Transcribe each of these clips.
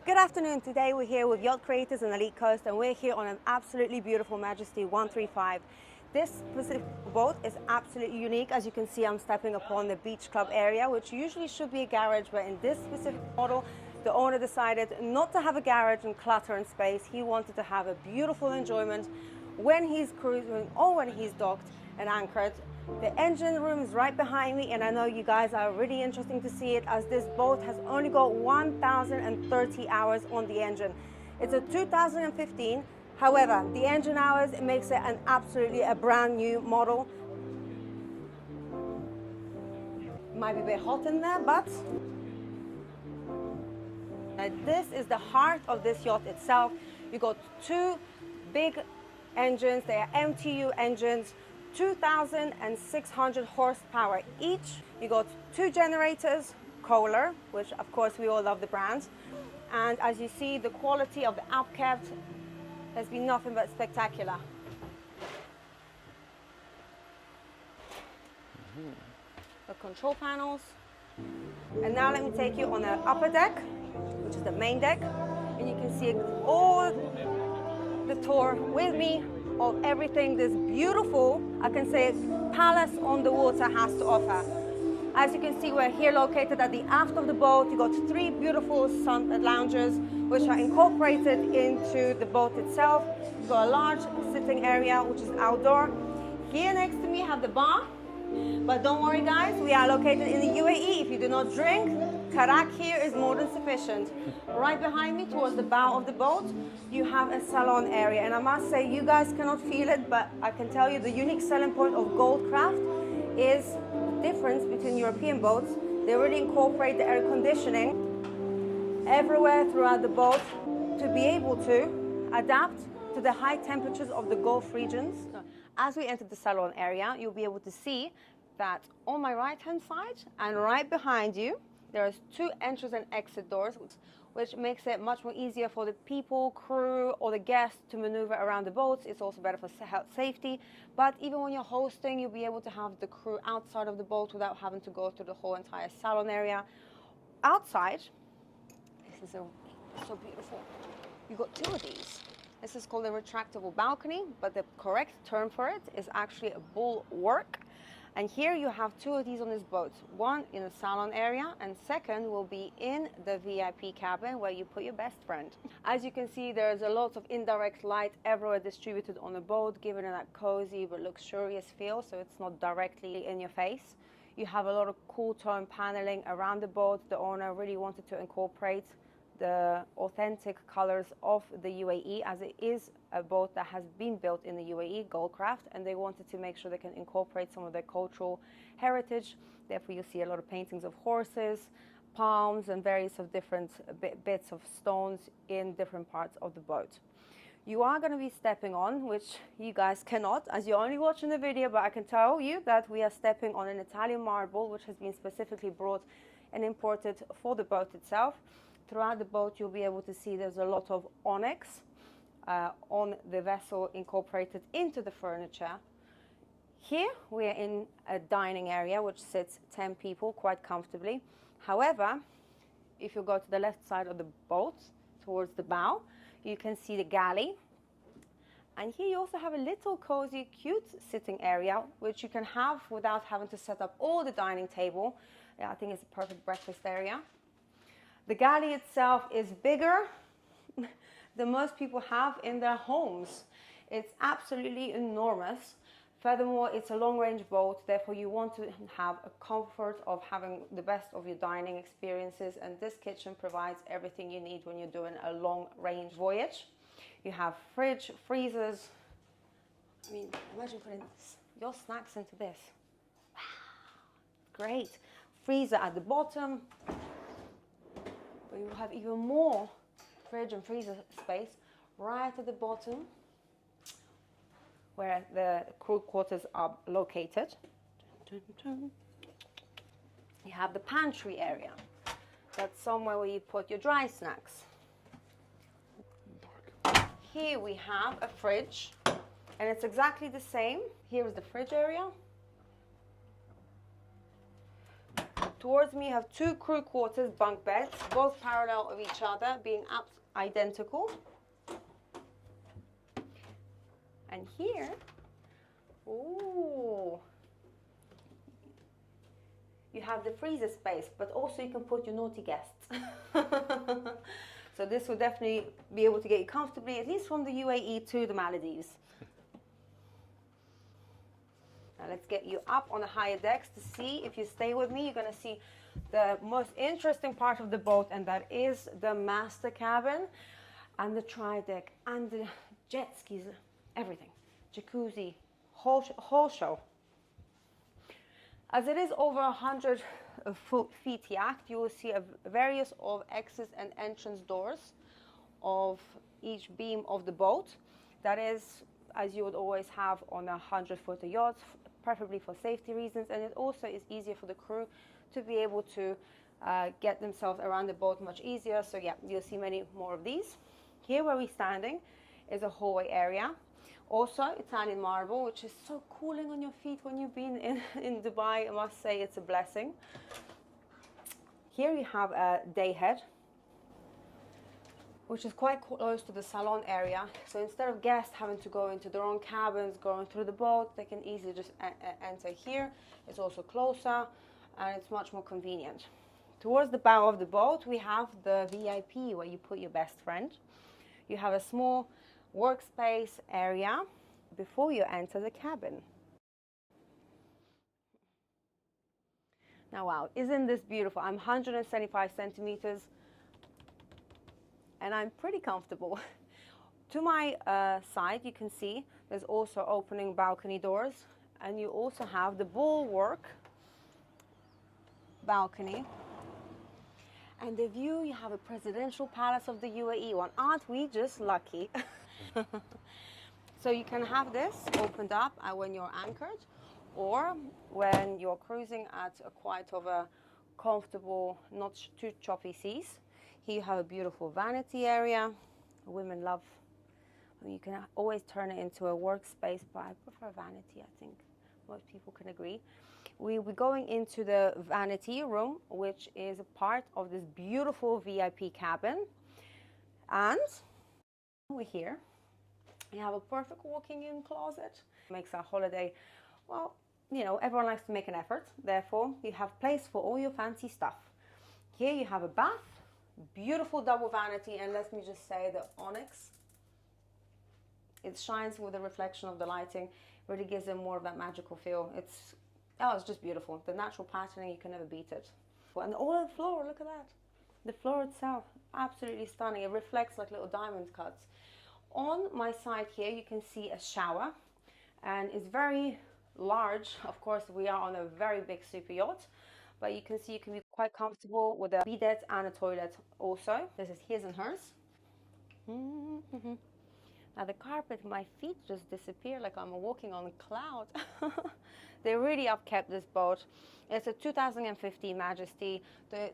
Good afternoon. Today we're here with Yacht Creators on the Elite Coast, and we're here on an absolutely beautiful Majesty 135. This specific boat is absolutely unique. As you can see, I'm stepping upon the beach club area, which usually should be a garage, but in this specific model, the owner decided not to have a garage and clutter and space. He wanted to have a beautiful enjoyment when he's cruising or when he's docked and anchored. The engine room is right behind me, and I know you guys are really interested to see it, as this boat has only got 1,030 hours on the engine. It's a 2015. However, the engine hours, it makes it an absolutely a brand new model. Might be a bit hot in there, but this is the heart of this yacht itself. You got two big engines. They are MTU engines, 2,600 horsepower each. You got two generators, Kohler, which of course we all love the brand. And as you see, the quality of the upkept has been nothing but spectacular. The control panels. And now let me take you on the upper deck, which is the main deck. And you can see all the tour with me of everything this beautiful, I can say, palace on the water has to offer. As you can see, we're here located at the aft of the boat. You got three beautiful sun lounges, which are incorporated into the boat itself. You've got a large sitting area, which is outdoor. Here next to me, have the bar. But don't worry, guys, we are located in the UAE. If you do not drink, karak here is more than sufficient. Right behind me, towards the bow of the boat, you have a salon area. And I must say, you guys cannot feel it, but I can tell you the unique selling point of Gulf Craft is the difference between European boats. They really incorporate the air conditioning everywhere throughout the boat to be able to adapt to the high temperatures of the Gulf regions. As we enter the salon area, you'll be able to see that on my right-hand side and right behind you, there's two entrance and exit doors, which makes it much more easier for the people, crew, or the guests to maneuver around the boats. It's also better for safety. But even when you're hosting, you'll be able to have the crew outside of the boat without having to go through the whole entire salon area. Outside, this is so beautiful. You've got two of these. This is called a retractable balcony, but the correct term for it is actually a bulwark. And here you have two of these on this boat. One in the salon area, and second will be in the VIP cabin where you put your best friend. As you can see, there's a lot of indirect light everywhere distributed on the boat, giving it that cozy but luxurious feel, so it's not directly in your face. You have a lot of cool tone paneling around the boat. The owner really wanted to incorporate the authentic colors of the UAE, as it is a boat that has been built in the UAE, Gulf Craft, and they wanted to make sure they can incorporate some of their cultural heritage. Therefore, you see a lot of paintings of horses, palms, and various of different bits of stones in different parts of the boat. You are going to be stepping on, which you guys cannot, as you're only watching the video, but I can tell you that we are stepping on an Italian marble, which has been specifically brought and imported for the boat itself. Throughout the boat, you'll be able to see there's a lot of onyx on the vessel incorporated into the furniture. Here, we are in a dining area, which sits 10 people quite comfortably. However, if you go to the left side of the boat, towards the bow, you can see the galley. And here you also have a little cozy, cute sitting area, which you can have without having to set up all the dining table. Yeah, I think it's a perfect breakfast area. The galley itself is bigger than most people have in their homes. It's absolutely enormous. Furthermore, it's a long-range boat, therefore you want to have a comfort of having the best of your dining experiences, and this kitchen provides everything you need when you're doing a long-range voyage. You have fridge, freezers. I mean, imagine putting your snacks into this. Wow, great. Freezer at the bottom. But you will have even more fridge and freezer space right at the bottom where the crew quarters are located. You have the pantry area. That's somewhere where you put your dry snacks. Here we have a fridge, and it's exactly the same. Here is the fridge area. Towards me, you have two crew quarters bunk beds, both parallel of each other, being identical. And here, ooh, you have the freezer space, but also you can put your naughty guests. So this will definitely be able to get you comfortably, at least from the UAE to the Maldives. Now let's get you up on the higher decks to see. If you stay with me, you're going to see the most interesting part of the boat, and that is the master cabin and the tri-deck and the jet skis, everything. Jacuzzi, whole show. As it is over 100 feet yacht, you will see various of exits and entrance doors of each beam of the boat. That is, as you would always have on a 100-footer yacht, preferably for safety reasons, and it also is easier for the crew to be able to get themselves around the boat much easier. So yeah, you'll see many more of these. Here where we're standing is a hallway area. Also Italian marble, which is so cooling on your feet when you've been in Dubai. I must say it's a blessing. Here you have a day head, which is quite close to the salon area. So instead of guests having to go into their own cabins, going through the boat, they can easily just enter here. It's also closer and it's much more convenient. Towards the bow of the boat, we have the VIP, where you put your best friend. You have a small workspace area before you enter the cabin. Now, wow, isn't this beautiful? I'm 175 centimeters and I'm pretty comfortable. To my side, you can see there's also opening balcony doors, and you also have the bulwark balcony. And the view, you have a presidential palace of the UAE one. Aren't we just lucky? So you can have this opened up when you're anchored, or when you're cruising at quite of a comfortable, not too choppy seas. Here you have a beautiful vanity area. Women love, you can always turn it into a workspace, but I prefer vanity. I think most people can agree. We'll be going into the vanity room, which is a part of this beautiful VIP cabin. And we're here. You have a perfect walking-in closet. Makes our holiday, well, you know, everyone likes to make an effort. Therefore, you have place for all your fancy stuff. Here you have a bath, beautiful double vanity, and let me just say the onyx, it shines with the reflection of the lighting, really gives it more of that magical feel. It's just beautiful. The natural patterning, you can never beat it. And all of the floor, look at that. The floor itself, absolutely stunning. It reflects like little diamond cuts. On my side here, you can see a shower, and it's very large. Of course, we are on a very big super yacht, but you can see you can be quite comfortable with a bidet and a toilet also. This is his and hers. Now the carpet, my feet just disappear like I'm walking on a cloud. They really upkept this boat. It's a 2015 Majesty. The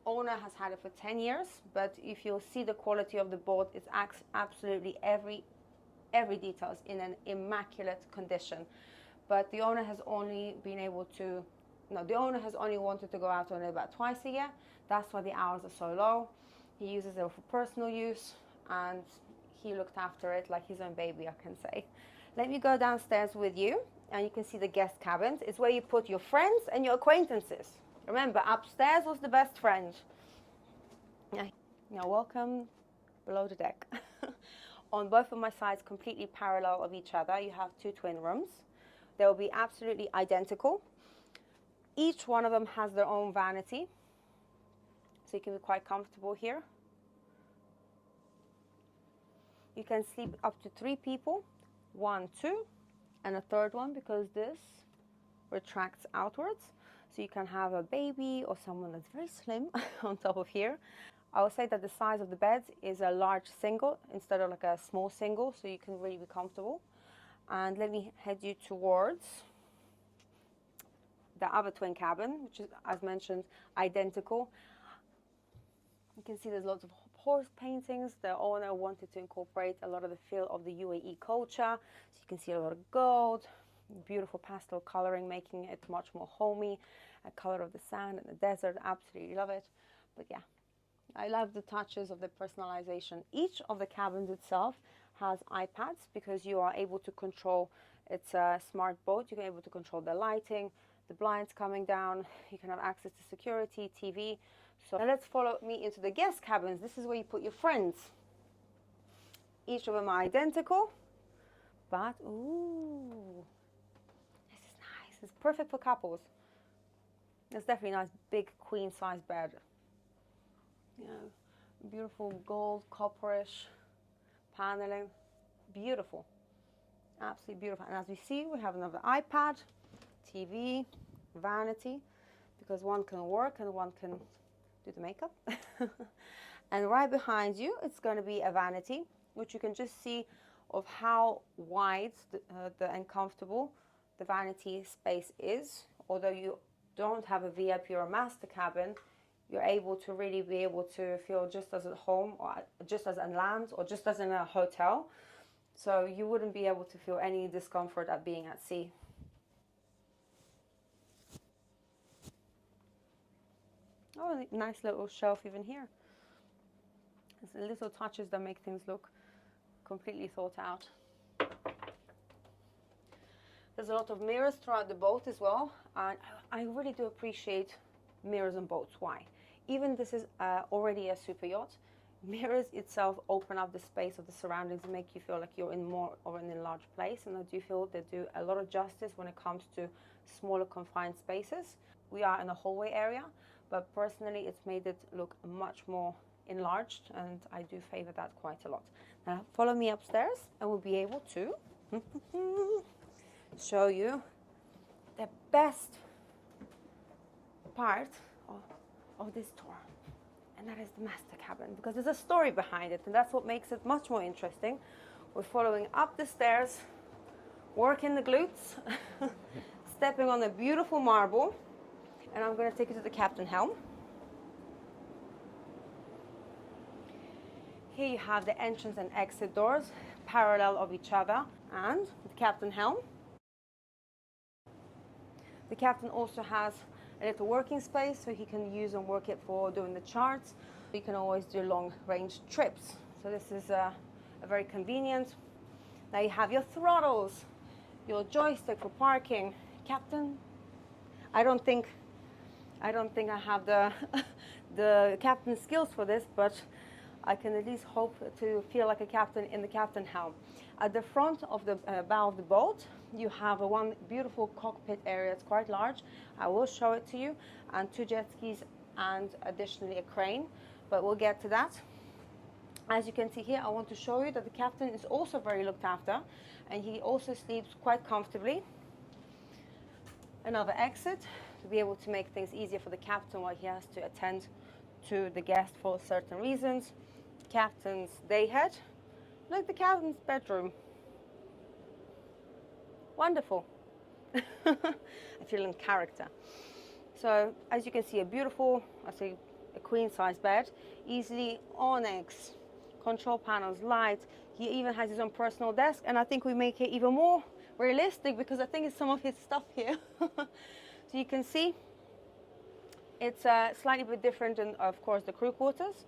owner has had it for 10 years, but if you'll see the quality of the boat, it's absolutely every detail is in an immaculate condition. But the owner has only been able to, no, the owner has only wanted to go out on it about twice a year. That's why the hours are so low. He uses it for personal use, and he looked after it like his own baby, I can say. Let me go downstairs with you, and you can see the guest cabins. It's where you put your friends and your acquaintances. Remember, upstairs was the best friend. Now welcome below the deck. On both of my sides, completely parallel of each other, you have two twin rooms. They will be absolutely identical. Each one of them has their own vanity, so you can be quite comfortable here. You can sleep up to 3 people, 1, 2, and a third one, because this retracts outwards. So you can have a baby or someone that's very slim on top of here. I would say that the size of the beds is a large single instead of like a small single, so you can really be comfortable. And let me head you towards the other twin cabin, which is, as mentioned, identical. You can see there's lots of horse paintings. The owner wanted to incorporate a lot of the feel of the UAE culture. So you can see a lot of gold, beautiful pastel coloring, making it much more homey. a color of the sand and the desert. Absolutely love it. But yeah, I love the touches of the personalization. Each of the cabins itself has iPads because you are able to control. It's a smart boat. You're able to control the lighting, the blinds coming down. You can have access to security, TV. So now let's follow me into the guest cabins. This is where you put your friends. Each of them are identical, but ooh, this is nice. It's perfect for couples. It's definitely a nice big queen size bed. You know, beautiful gold copperish paneling. Beautiful. Absolutely beautiful. And as we see, we have another iPad, TV, vanity, because one can work and one can do the makeup. And right behind you, it's going to be a vanity, which you can just see of how wide and comfortable the vanity space is. Although you don't have a VIP or a master cabin, you're able to really be able to feel just as at home, or just as on land, or just as in a hotel. So you wouldn't be able to feel any discomfort at being at sea. Oh, a nice little shelf even here. There's little touches that make things look completely thought out. There's a lot of mirrors throughout the boat as well, and I really do appreciate mirrors on boats. Why? Even this is already a super yacht, mirrors itself open up the space of the surroundings and make you feel like you're in more of an enlarged place, and I do feel they do a lot of justice when it comes to smaller confined spaces. We are in a hallway area, but personally it's made it look much more enlarged, and I do favor that quite a lot. Now follow me upstairs and we'll be able to show you the best part of this tour, and that is the master cabin, because there's a story behind it, and that's what makes it much more interesting. We're following up the stairs, working the glutes, stepping on a beautiful marble, and I'm going to take you to the captain helm. Here you have the entrance and exit doors parallel of each other, and the captain helm. The captain also has a little working space, so he can use and work it for doing the charts. You can always do long range trips. So this is a very convenient. Now you have your throttles, your joystick for parking. Captain, I don't think I have the captain skills for this, but I can at least hope to feel like a captain in the captain helm. At the front of the bow of the boat, you have one beautiful cockpit area. It's quite large. I will show it to you, and 2 jet skis and additionally a crane, but we'll get to that. As you can see here, I want to show you that the captain is also very looked after, and he also sleeps quite comfortably. Another exit to be able to make things easier for the captain while he has to attend to the guest for certain reasons. Captain's day head. Look, the captain's bedroom. Wonderful. I feel in character. So as you can see, a beautiful, I say a queen size bed, easily onyx, control panels, light. He even has his own personal desk, and I think we make it even more realistic because I think it's some of his stuff here. So you can see it's slightly bit different than, of course, the crew quarters.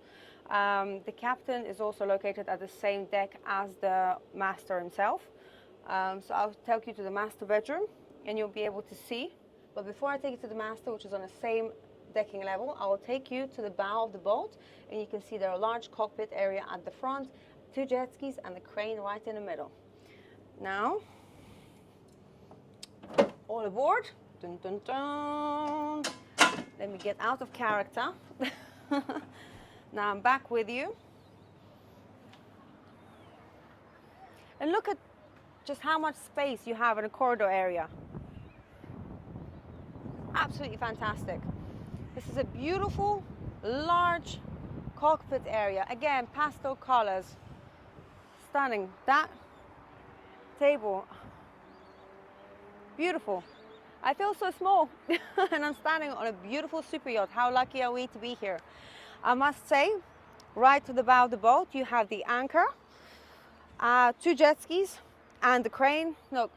The captain is also located at the same deck as the master himself. So I'll take you to the master bedroom and you'll be able to see. But before I take you to the master, which is on the same decking level, I will take you to the bow of the boat, and you can see there are a large cockpit area at the front, 2 jet skis and the crane right in the middle. Now, all aboard. Dun, dun, dun. Let me get out of character. Now I'm back with you. And look at just how much space you have in a corridor area. Absolutely fantastic. This is a beautiful, large cockpit area. Again, pastel colors. Stunning. That table, beautiful. I feel so small and I'm standing on a beautiful super yacht. How lucky are we to be here? I must say, right to the bow of the boat, you have the anchor, 2 jet skis and the crane. Look,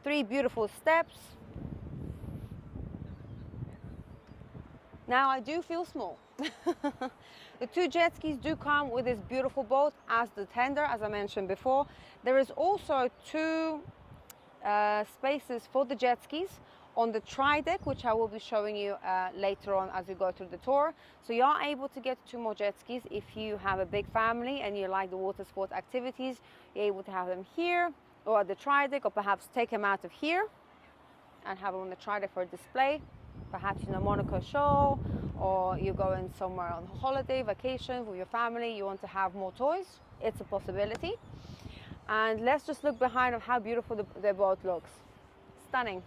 3 beautiful steps. Now I do feel small. The 2 jet skis do come with this beautiful boat as the tender, as I mentioned before. There is also 2 spaces for the jet skis on the tri-deck, which I will be showing you later on as we go through the tour. So you are able to get 2 more jet skis if you have a big family and you like the water sport activities. You're able to have them here or at the tri-deck, or perhaps take them out of here and have them on the tri-deck for a display. Perhaps in a Monaco show, or you're going somewhere on holiday, vacation with your family, you want to have more toys, it's a possibility. And let's just look behind of how beautiful the boat looks. Stunning.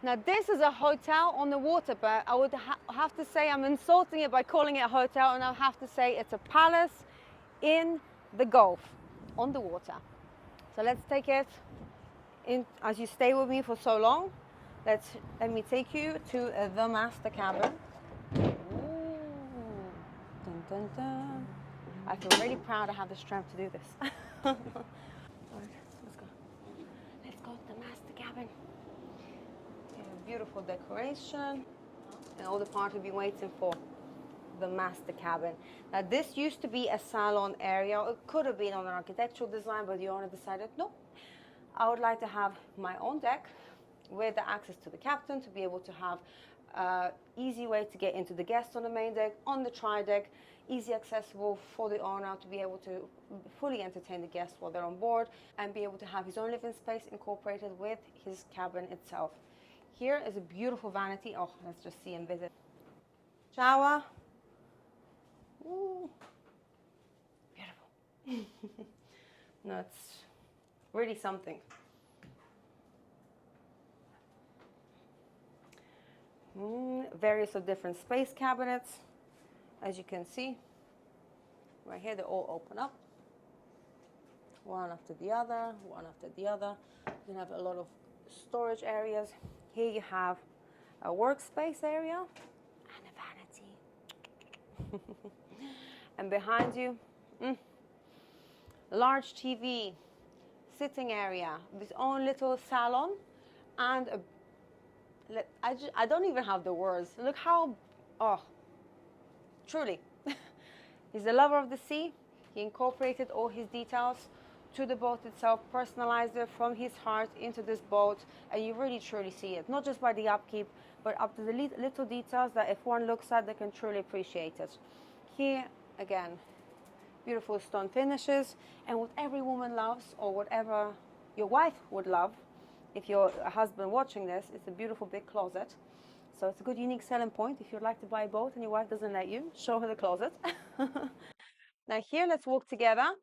Now this is a hotel on the water, but I would have to say I'm insulting it by calling it a hotel, and I have to say it's a palace in the Gulf on the water. So let's take it in, as you stay with me for so long. Let me take you to the master cabin. Ooh. Dun, dun, dun. I feel really proud I have the strength to do this. All right, let's go. Let's go to the master cabin. Beautiful decoration and all the part we've been waiting for, the master cabin. Now this used to be a salon area. It could have been on an architectural design, but the owner decided no, I would like to have my own deck with the access to the captain to be able to have easy way to get into the guests on the main deck, on the tri-deck, easy accessible for the owner to be able to fully entertain the guests while they're on board, and be able to have his own living space incorporated with his cabin itself. Here is a beautiful vanity. Oh, let's just see and visit. Shower. Ooh. Beautiful. No, it's really something. Various of different space cabinets. As you can see, right here, they all open up. One after the other, one after the other. You have a lot of storage areas. Here you have a workspace area and a vanity. And behind you, large TV, sitting area, this own little salon, and I don't even have the words. Look how, oh, truly. He's a lover of the sea. He incorporated all his details to the boat itself, personalized it from his heart into this boat, and you really truly see it, not just by the upkeep, but up to the little details that if one looks at, they can truly appreciate it. Here, again, beautiful stone finishes, and what every woman loves, or whatever your wife would love, if you're a husband watching this, it's a beautiful big closet. So it's a good unique selling point. If you'd like to buy a boat and your wife doesn't let you, show her the closet. Now here, let's walk together.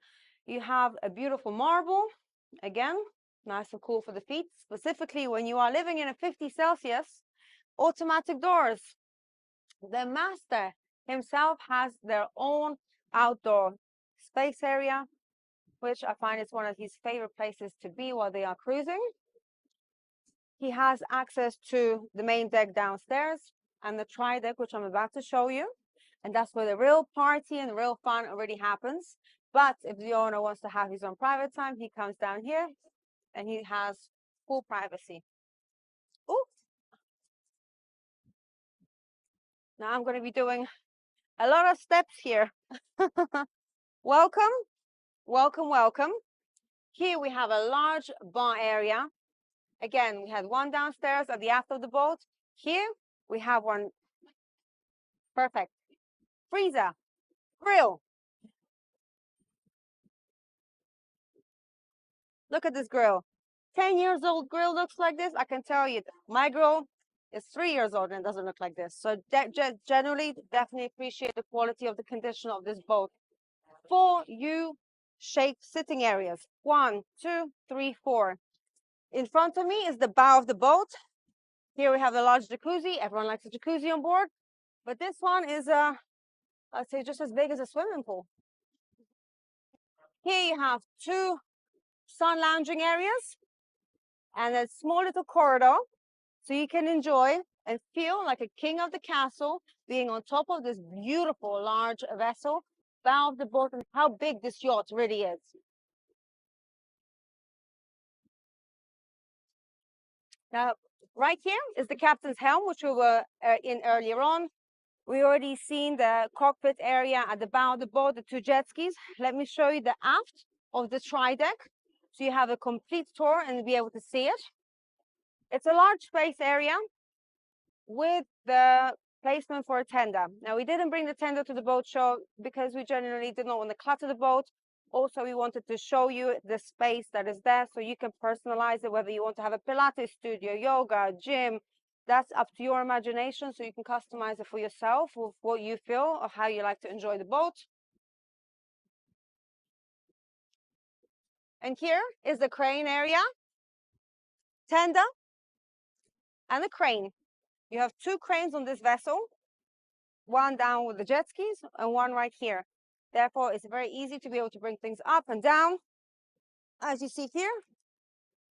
You have a beautiful marble, again, nice and cool for the feet, specifically when you are living in a 50 Celsius, automatic doors. The master himself has their own outdoor space area, which I find is one of his favorite places to be while they are cruising. He has access to the main deck downstairs and the tri-deck, which I'm about to show you. And that's where the real party and the real fun already happens. But if the owner wants to have his own private time, he comes down here and he has full privacy. Ooh. Now I'm going to be doing a lot of steps here. Welcome, welcome, welcome. Here we have a large bar area. Again, we had one downstairs at the aft of the boat. Here we have one. Perfect. Freezer, grill. Look at this grill. 10 years old grill looks like this. I can tell you, my grill is 3 years old and it doesn't look like this. So generally, definitely appreciate the quality of the condition of this boat. 4 U-shaped sitting areas. 1, 2, 3, 4. In front of me is the bow of the boat. Here we have the large jacuzzi. Everyone likes a jacuzzi on board. But this one is, I'd say, just as big as a swimming pool. Here you have 2 sun lounging areas and a small little corridor, so you can enjoy and feel like a king of the castle being on top of this beautiful large vessel, bow of the boat, and how big this yacht really is. Now, Right here is the captain's helm, which we were in earlier on. We already seen the cockpit area at the bow of the boat, the 2 jet skis. Let me show you the aft of the tri-deck, so you have a complete tour and be able to see it. It's a large space area with the placement for a tender. Now, we didn't bring the tender to the boat show because we generally did not want to clutter the boat. Also, we wanted to show you the space that is there so you can personalize it, whether you want to have a Pilates studio, yoga, gym. That's up to your imagination, so you can customize it for yourself with what you feel or how you like to enjoy the boat. And here is the crane area, tender, and a crane. You have 2 cranes on this vessel, one down with the jet skis and one right here. Therefore, it's very easy to be able to bring things up and down. As you see here,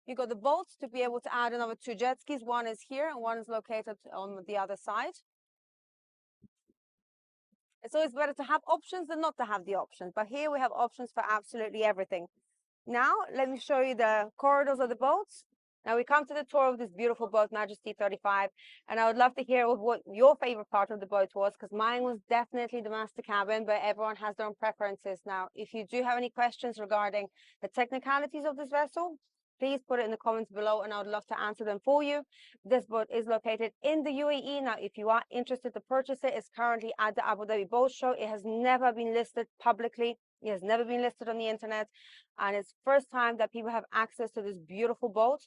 you got the bolts to be able to add another 2 jet skis. One is here and one is located on the other side. It's always better to have options than not to have the options, but here we have options for absolutely everything. Now, let me show you the corridors of the boats. Now we come to the tour of this beautiful boat, Majesty 35, and I would love to hear what your favorite part of the boat was, because mine was definitely the master cabin, but everyone has their own preferences. Now, if you do have any questions regarding the technicalities of this vessel, please put it in the comments below and I would love to answer them for you. This boat is located in the UAE. Now, if you are interested to purchase it, it's currently at the Abu Dhabi Boat Show. It has never been listed publicly. It has never been listed on the internet. And it's first time that people have access to this beautiful boat.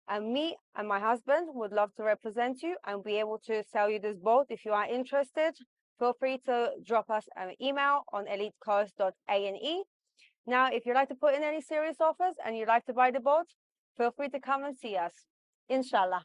And me and my husband would love to represent you and be able to sell you this boat. If you are interested, feel free to drop us an email on elitecoast.ane. Now, if you'd like to put in any serious offers and you'd like to buy the boat, feel free to come and see us. Inshallah.